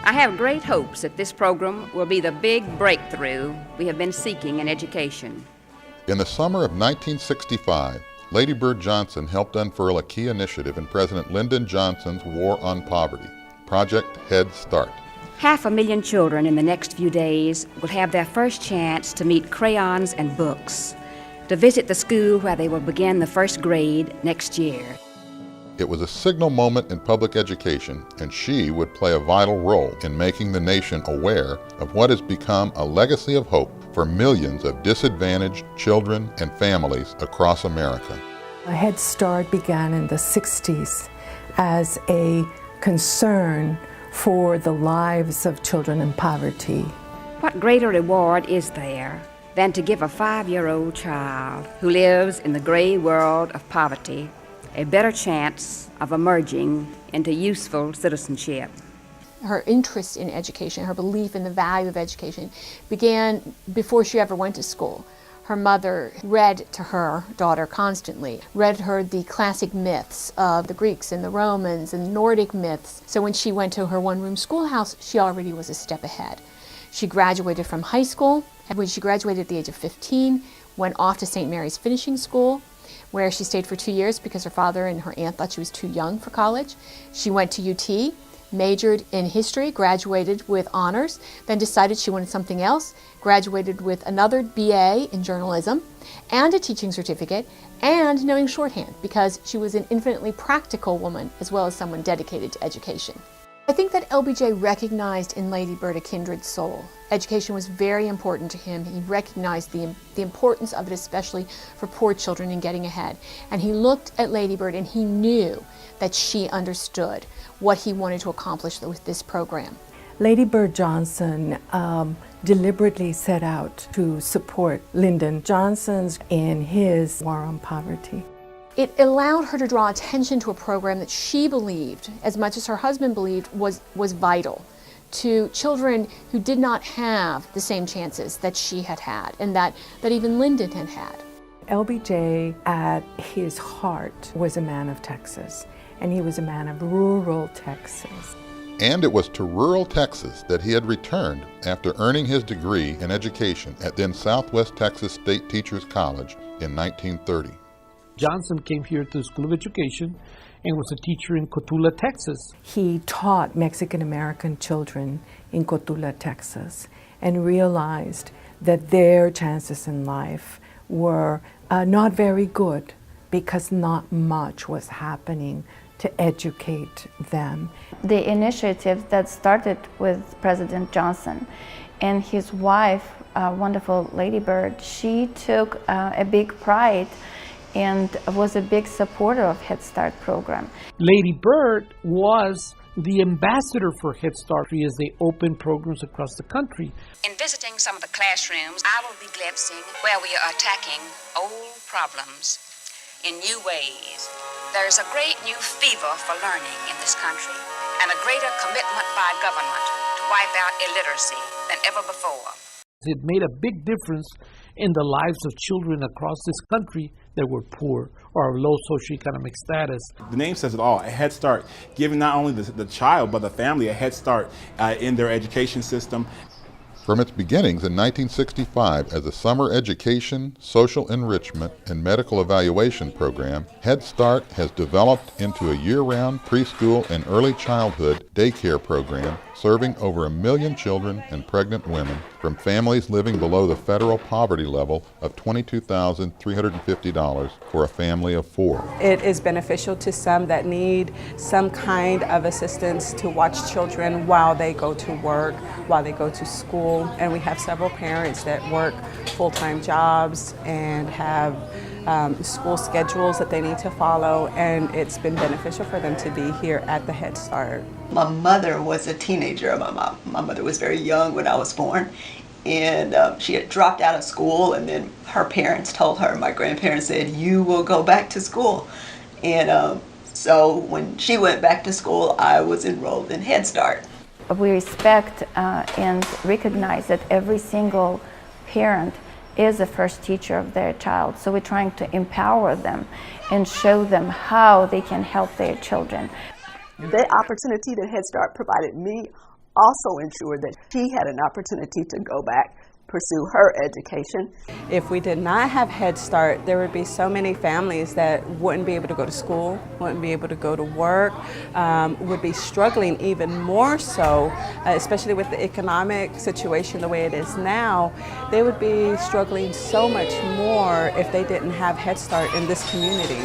I have great hopes that this program will be the big breakthrough we have been seeking in education. In the summer of 1965, Lady Bird Johnson helped unfurl a key initiative in President Lyndon Johnson's War on Poverty, Project Head Start. 500,000 children in the next few days will have their first chance to meet crayons and books, to visit the school where they will begin the first grade next year. It was a signal moment in public education, and she would play a vital role in making the nation aware of what has become a legacy of hope for millions of disadvantaged children and families across America. Head Start began in the 60s as a concern for the lives of children in poverty. What greater reward is there than to give a 5-year-old child who lives in the gray world of poverty a better chance of emerging into useful citizenship? Her interest in education, her belief in the value of education, began before she ever went to school. Her mother read to her daughter constantly, read her the classic myths of the Greeks and the Romans and Nordic myths. So when she went to her one-room schoolhouse, she already was a step ahead. She graduated from high school, and when she graduated at the age of 15, went off to St. Mary's Finishing School, where she stayed for 2 years because her father and her aunt thought she was too young for college. She went to UT, majored in history, graduated with honors, then decided she wanted something else, graduated with another BA in journalism and a teaching certificate and knowing shorthand because she was an infinitely practical woman as well as someone dedicated to education. I think that LBJ recognized in Lady Bird a kindred soul. Education was very important to him. He recognized the importance of it, especially for poor children in getting ahead. And he looked at Lady Bird and he knew that she understood what he wanted to accomplish with this program. Lady Bird Johnson deliberately set out to support Lyndon Johnson in his war on poverty. It allowed her to draw attention to a program that she believed, as much as her husband believed, was vital to children who did not have the same chances that she had had and that even Lyndon had had. LBJ, at his heart, was a man of Texas, and he was a man of rural Texas. And it was to rural Texas that he had returned after earning his degree in education at then Southwest Texas State Teachers College in 1930. Johnson came here to the School of Education and was a teacher in Cotulla, Texas. He taught Mexican-American children in Cotulla, Texas, and realized that their chances in life were not very good because not much was happening to educate them. The initiative that started with President Johnson and his wife, wonderful Lady Bird, she took a big pride and was a big supporter of Head Start program. Lady Bird was the ambassador for Head Start as they opened programs across the country. In visiting some of the classrooms, I will be glimpsing where we are attacking old problems in new ways. There is a great new fever for learning in this country and a greater commitment by government to wipe out illiteracy than ever before. It made a big difference in the lives of children across this country that were poor or of low socioeconomic status. The name says it all, a Head Start, giving not only the child but the family a head start in their education system. From its beginnings in 1965 as a summer education, social enrichment, and medical evaluation program, Head Start has developed into a year-round preschool and early childhood daycare program serving over 1 million children and pregnant women from families living below the federal poverty level of $22,350 for a family of 4. It is beneficial to some that need some kind of assistance to watch children while they go to work, while they go to school. And we have several parents that work full-time jobs and have school schedules that they need to follow, and it's been beneficial for them to be here at the Head Start. My mother was a teenager. My mother was very young when I was born, and she had dropped out of school, and then her parents told her, my grandparents said, "You will go back to school." And so when she went back to school, I was enrolled in Head Start. We respect and recognize that every single parent is the first teacher of their child. So we're trying to empower them and show them how they can help their children. The opportunity that Head Start provided me also ensure that she had an opportunity to go back, pursue her education. If we did not have Head Start, there would be so many families that wouldn't be able to go to school, wouldn't be able to go to work, would be struggling even more so, especially with the economic situation the way it is now. They would be struggling so much more if they didn't have Head Start in this community.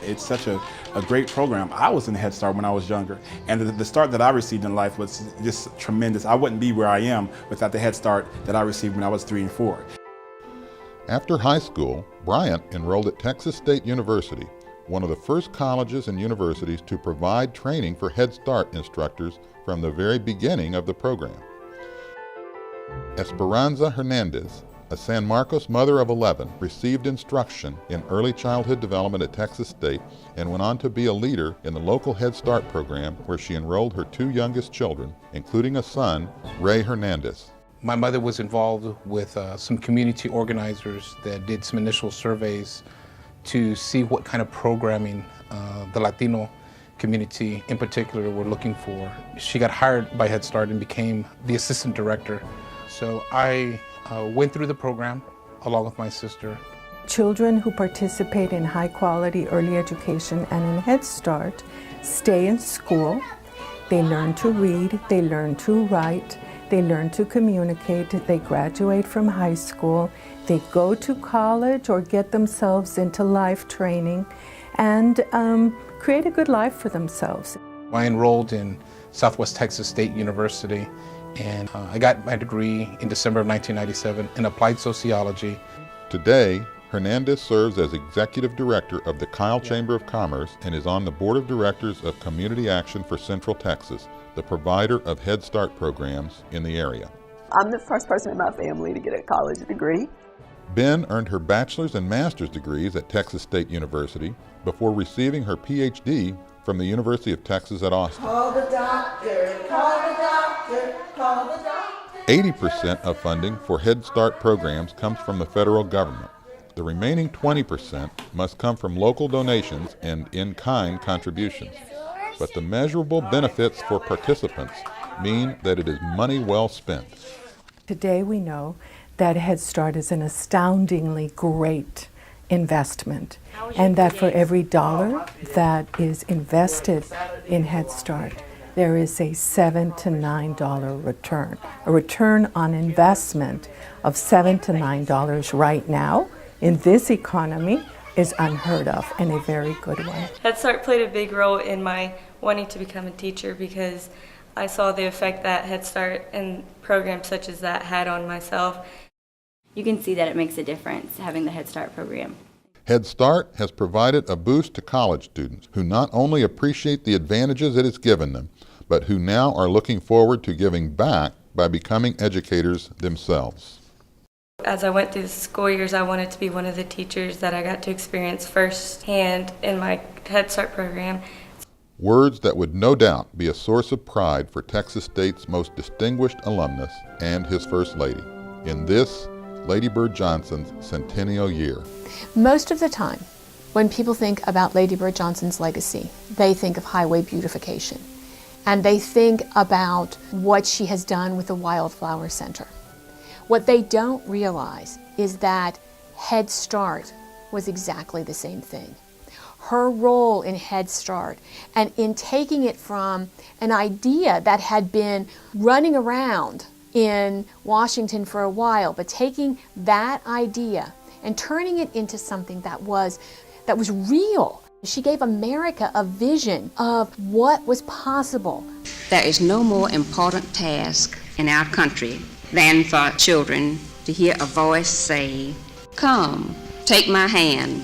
It's such a great program. I was in Head Start when I was younger, and the start that I received in life was just tremendous. I wouldn't be where I am without the Head Start that I received when I was 3 and 4. After high school, Bryant enrolled at Texas State University, one of the first colleges and universities to provide training for Head Start instructors from the very beginning of the program. Esperanza Hernandez, a San Marcos mother of 11, received instruction in early childhood development at Texas State and went on to be a leader in the local Head Start program where she enrolled her 2 youngest children, including a son, Ray Hernandez. My mother was involved with some community organizers that did some initial surveys to see what kind of programming the Latino community in particular were looking for. She got hired by Head Start and became the assistant director. So I went through the program along with my sister. Children who participate in high quality early education and in Head Start stay in school. They learn to read, they learn to write, they learn to communicate, they graduate from high school, they go to college or get themselves into life training and create a good life for themselves. I enrolled in Southwest Texas State University, and I got my degree in December of 1997 in applied sociology. Today, Hernandez serves as executive director of the Kyle Chamber of Commerce and is on the board of directors of Community Action for Central Texas, the provider of Head Start programs in the area. I'm the first person in my family to get a college degree. Ben earned her bachelor's and master's degrees at Texas State University before receiving her PhD from the University of Texas at Austin. Call the doctor, call the doctor, call the doctor. 80% of funding for Head Start programs comes from the federal government. The remaining 20% must come from local donations and in-kind contributions. But the measurable benefits for participants mean that it is money well spent. Today we know that Head Start is an astoundingly great investment, and that for every dollar that is invested in Head Start, there is a $7 to $9 return. A return on investment of $7 to $9 right now in this economy is unheard of, and a very good one. Head Start played a big role in my wanting to become a teacher because I saw the effect that Head Start and programs such as that had on myself. You can see that it makes a difference having the Head Start program. Head Start has provided a boost to college students who not only appreciate the advantages it has given them, but who now are looking forward to giving back by becoming educators themselves. As I went through the school years, I wanted to be one of the teachers that I got to experience firsthand in my Head Start program. Words that would no doubt be a source of pride for Texas State's most distinguished alumnus and his First Lady in this Lady Bird Johnson's centennial year. Most of the time, when people think about Lady Bird Johnson's legacy, they think of highway beautification. And they think about what she has done with the Wildflower Center. What they don't realize is that Head Start was exactly the same thing. Her role in Head Start and in taking it from an idea that had been running around in Washington for a while, but taking that idea and turning it into something that was real. She gave America a vision of what was possible. There is no more important task in our country than for children to hear a voice say, "Come, take my hand,